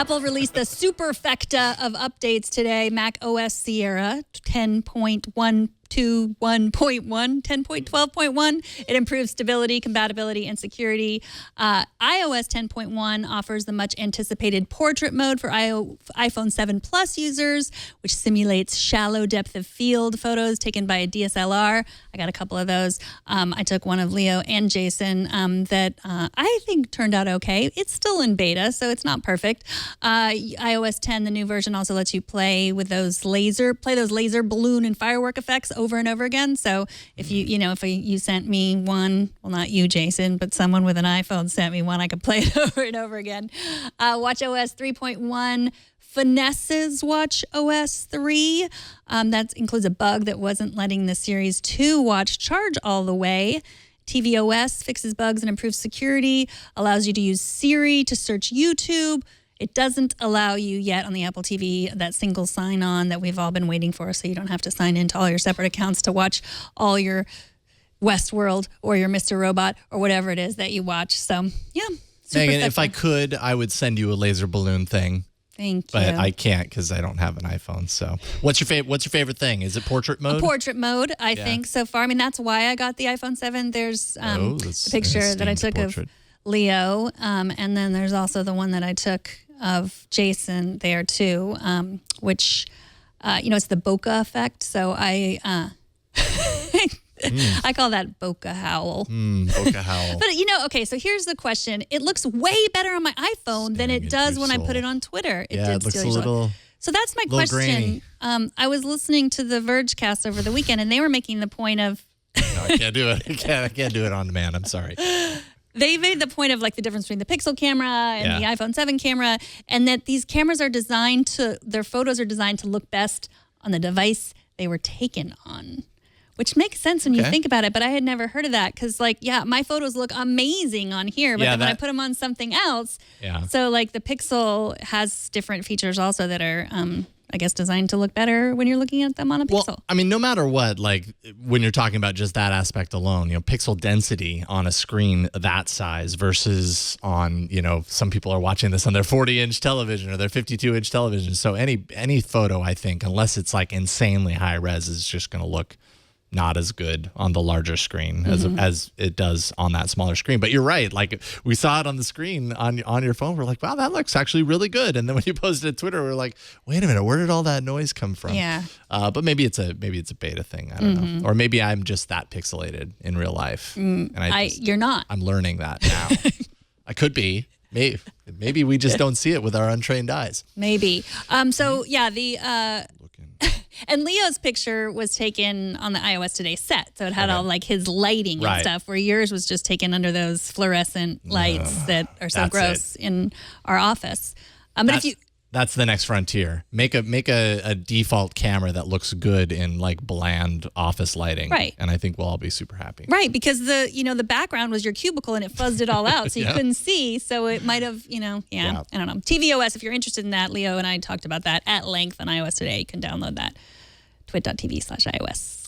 Apple released the superfecta of updates today. macOS Sierra 10.121.1, 10.12.1. It improves stability, compatibility, and security. iOS 10.1 offers the much anticipated portrait mode for iPhone 7 Plus users, which simulates shallow depth of field photos taken by a DSLR. I got a couple of those. I took one of Leo and Jason that I think turned out okay. It's still in beta, so it's not perfect. iOS 10, the new version, also lets you play those laser balloon and firework effects over and over again. So if you sent me one, well, not you, Jason, but someone with an iPhone sent me one, I could play it over and over again. watchOS 3.1 finesses watchOS 3. That includes a bug that wasn't letting the Series 2 watch charge all the way. tvOS fixes bugs and improves security, allows you to use Siri to search YouTube. It doesn't allow you yet on the Apple TV that single sign-on that we've all been waiting for, so you don't have to sign into all your separate accounts to watch all your Westworld or your Mr. Robot or whatever it is that you watch. So, yeah. Megan, if I could, I would send you a laser balloon thing. Thank you. But I can't because I don't have an iPhone. So, what's your favorite thing? Is it portrait mode? Portrait mode, I think so far. I mean, that's why I got the iPhone 7. There's the picture that I took of Leo, and then there's also the one that I took of Jason there too, which it's the bokeh effect. So I I call that bokeh Howell. Bokeh Howell. But okay, so here's the question. It looks way better on my iPhone than it does when I put it on Twitter. It looks a little. So that's my question. I was listening to the Vergecast over the weekend, and they were making the point of. No, I can't do it. I can't do it on demand. I'm sorry. They made the point of like the difference between the Pixel camera and the iPhone 7 camera, and that these cameras are their photos are designed to look best on the device they were taken on, which makes sense when you think about it. But I had never heard of that because, my photos look amazing on here, but then when I put them on something else, so like the Pixel has different features also that are, I guess, designed to look better when you're looking at them on a Pixel. Well, I mean, no matter what, like when you're talking about just that aspect alone, pixel density on a screen that size versus on, some people are watching this on their 40-inch television or their 52-inch television. So any photo, I think, unless it's like insanely high res, is just going to look not as good on the larger screen as it does on that smaller screen. But you're right. Like we saw it on the screen on your phone. We're like, wow, that looks actually really good. And then when you posted it to Twitter, we're like, wait a minute, where did all that noise come from? Yeah. But maybe it's a beta thing. I don't know. Or maybe I'm just that pixelated in real life. And you're not. I'm learning that now. I could be. Maybe we just don't see it with our untrained eyes. Maybe. And Leo's picture was taken on the iOS Today set, so it had all like his lighting and stuff, where yours was just taken under those fluorescent lights that are so gross in our office. That's the next frontier. Make a default camera that looks good in like bland office lighting, right? And I think we'll all be super happy, right? Because the background was your cubicle and it fuzzed it all out, so you couldn't see. So it might have, I don't know. tvOS, if you're interested in that, Leo and I talked about that at length on iOS Today. You can download that. twit.tv/iOS.